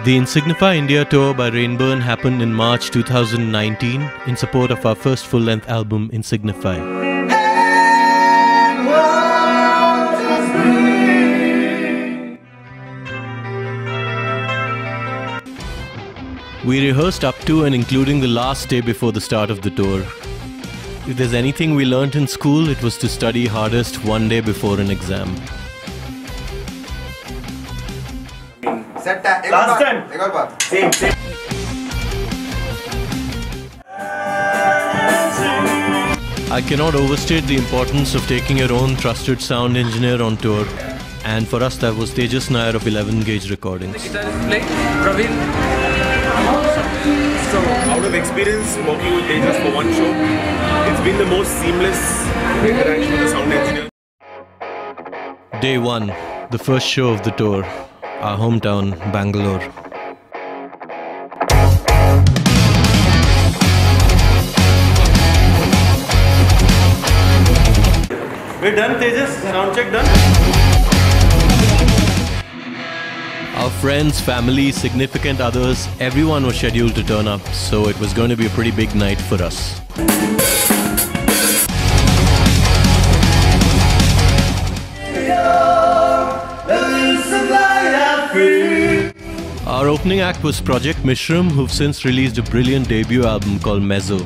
The Insignify India tour by Rainburn happened in March 2019 in support of our first full-length album, Insignify. We rehearsed up to and including the last day before the start of the tour. If there's anything we learnt in school, it was to study hardest one day before an exam. Last time. Same. I cannot overstate the importance of taking your own trusted sound engineer on tour. And for us that was Nair of 11 Gauge Recordings. The guitar is playing, Ravi. So, out of experience working with Tejas for one show, it's been the most seamless interaction with the sound engineer. Day 1, the first show of the tour, our hometown, Bangalore. We're done, Tejas. Sound check done. Our friends, family, significant others, everyone was scheduled to turn up, so it was going to be a pretty big night for us. Our opening act was Project Mishram, who've since released a brilliant debut album called Mezzo.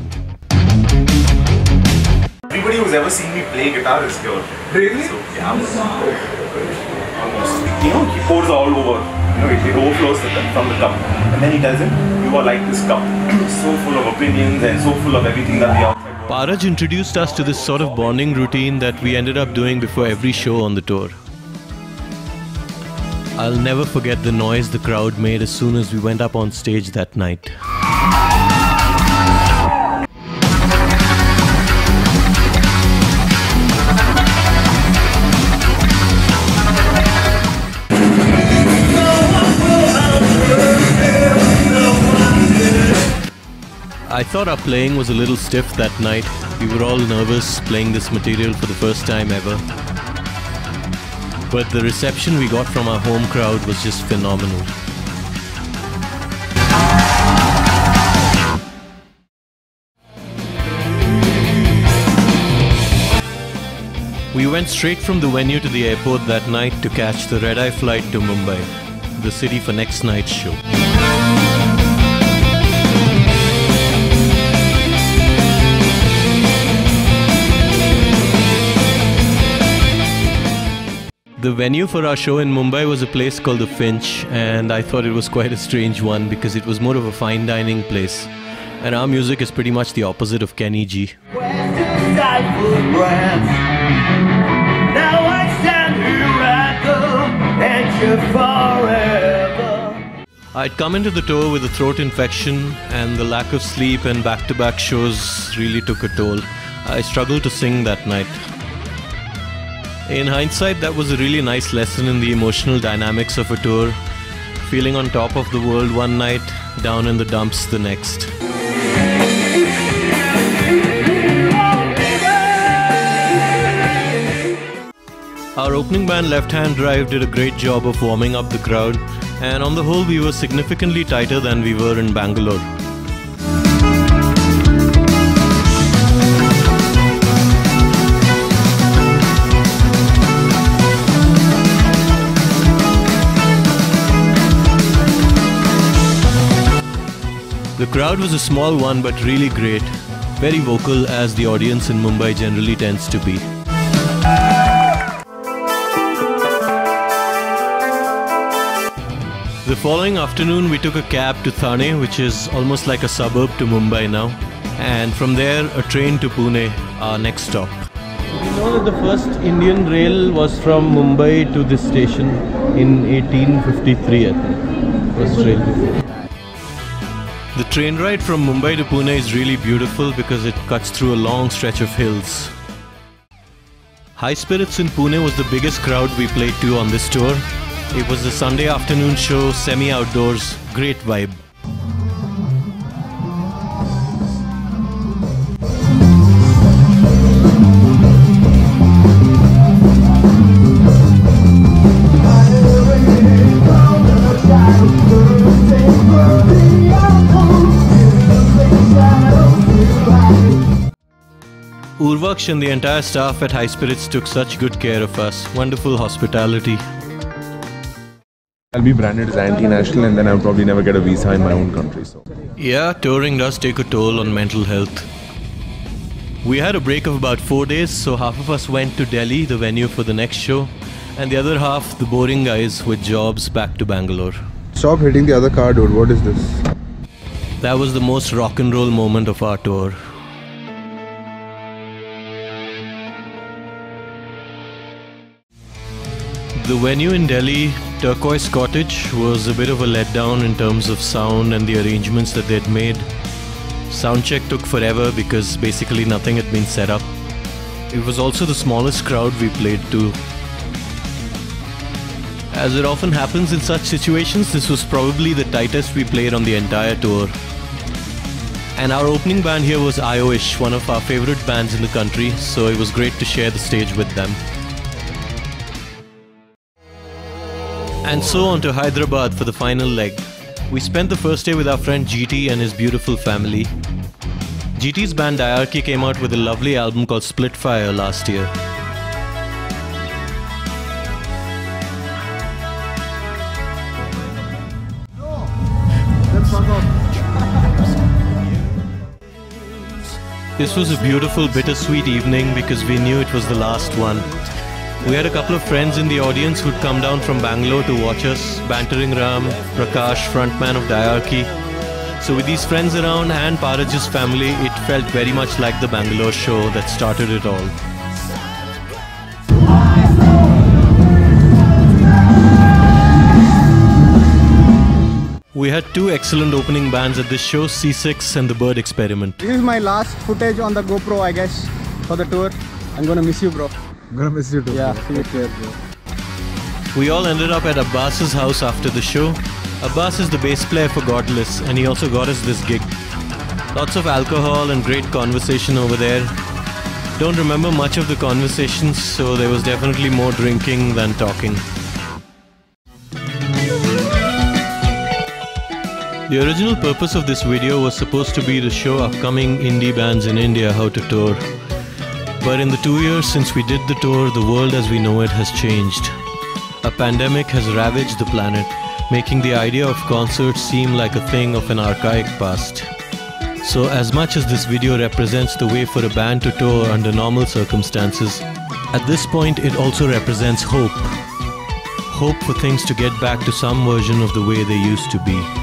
Everybody who's ever seen me play guitar is here. Really? So, yeah, almost. You know, he pours all over. You know, it overflows from the cup. And then he tells him, you are like this cup. So full of opinions and so full of everything that the outside world. Paraj introduced us to this sort of bonding routine that we ended up doing before every show on the tour. I'll never forget the noise the crowd made as soon as we went up on stage that night. I thought our playing was a little stiff that night. We were all nervous playing this material for the first time ever. But the reception we got from our home crowd was just phenomenal. We went straight from the venue to the airport that night to catch the red-eye flight to Mumbai, the city for next night's show. The venue for our show in Mumbai was a place called the Finch, and I thought it was quite a strange one because it was more of a fine dining place. And our music is pretty much the opposite of Kenny G. I'd come into the tour with a throat infection, and the lack of sleep and back-to-back shows really took a toll. I struggled to sing that night. In hindsight, that was a really nice lesson in the emotional dynamics of a tour. Feeling on top of the world one night, down in the dumps the next. Our opening band Left Hand Drive did a great job of warming up the crowd, and on the whole we were significantly tighter than we were in Bangalore. The crowd was a small one but really great, very vocal as the audience in Mumbai generally tends to be. The following afternoon we took a cab to Thane, which is almost like a suburb to Mumbai now, and from there a train to Pune, our next stop. You know that the first Indian rail was from Mumbai to this station in 1853, I think. First rail. The train ride from Mumbai to Pune is really beautiful because it cuts through a long stretch of hills. High Spirits in Pune was the biggest crowd we played to on this tour. It was a Sunday afternoon show, semi-outdoors, great vibe. Urvaksh and the entire staff at High Spirits took such good care of us. Wonderful hospitality. I'll be branded as anti-national and then I'll probably never get a visa in my own country. So. Yeah, touring does take a toll on mental health. We had a break of about 4 days, so half of us went to Delhi, the venue for the next show, and the other half, the boring guys with jobs, back to Bangalore. Stop hitting the other car, dude. What is this? That was the most rock and roll moment of our tour. The venue in Delhi, Turquoise Cottage, was a bit of a letdown in terms of sound and the arrangements that they'd made. Soundcheck took forever because basically nothing had been set up. It was also the smallest crowd we played to. As it often happens in such situations, this was probably the tightest we played on the entire tour. And our opening band here was IO-ish, one of our favorite bands in the country, so it was great to share the stage with them. And so on to Hyderabad for the final leg. We spent the first day with our friend GT and his beautiful family. GT's band Diarchy came out with a lovely album called Splitfire last year. This was a beautiful bittersweet evening because we knew it was the last one. We had a couple of friends in the audience who'd come down from Bangalore to watch us, Bantering Ram, Prakash, frontman of Diarchy. So with these friends around and Paraj's family, it felt very much like the Bangalore show that started it all. We had two excellent opening bands at this show, C6 and The Bird Experiment. This is my last footage on the GoPro, I guess, for the tour. I'm gonna miss you, bro. I'm gonna miss you too. Yeah, see you here, bro. We all ended up at Abbas's house after the show. Abbas is the bass player for Godless, and he also got us this gig. Lots of alcohol and great conversation over there. Don't remember much of the conversations, so there was definitely more drinking than talking. The original purpose of this video was supposed to be to show upcoming indie bands in India how to tour. But in the 2 years since we did the tour, the world as we know it has changed. A pandemic has ravaged the planet, making the idea of concerts seem like a thing of an archaic past. So as much as this video represents the way for a band to tour under normal circumstances, at this point it also represents hope. Hope for things to get back to some version of the way they used to be.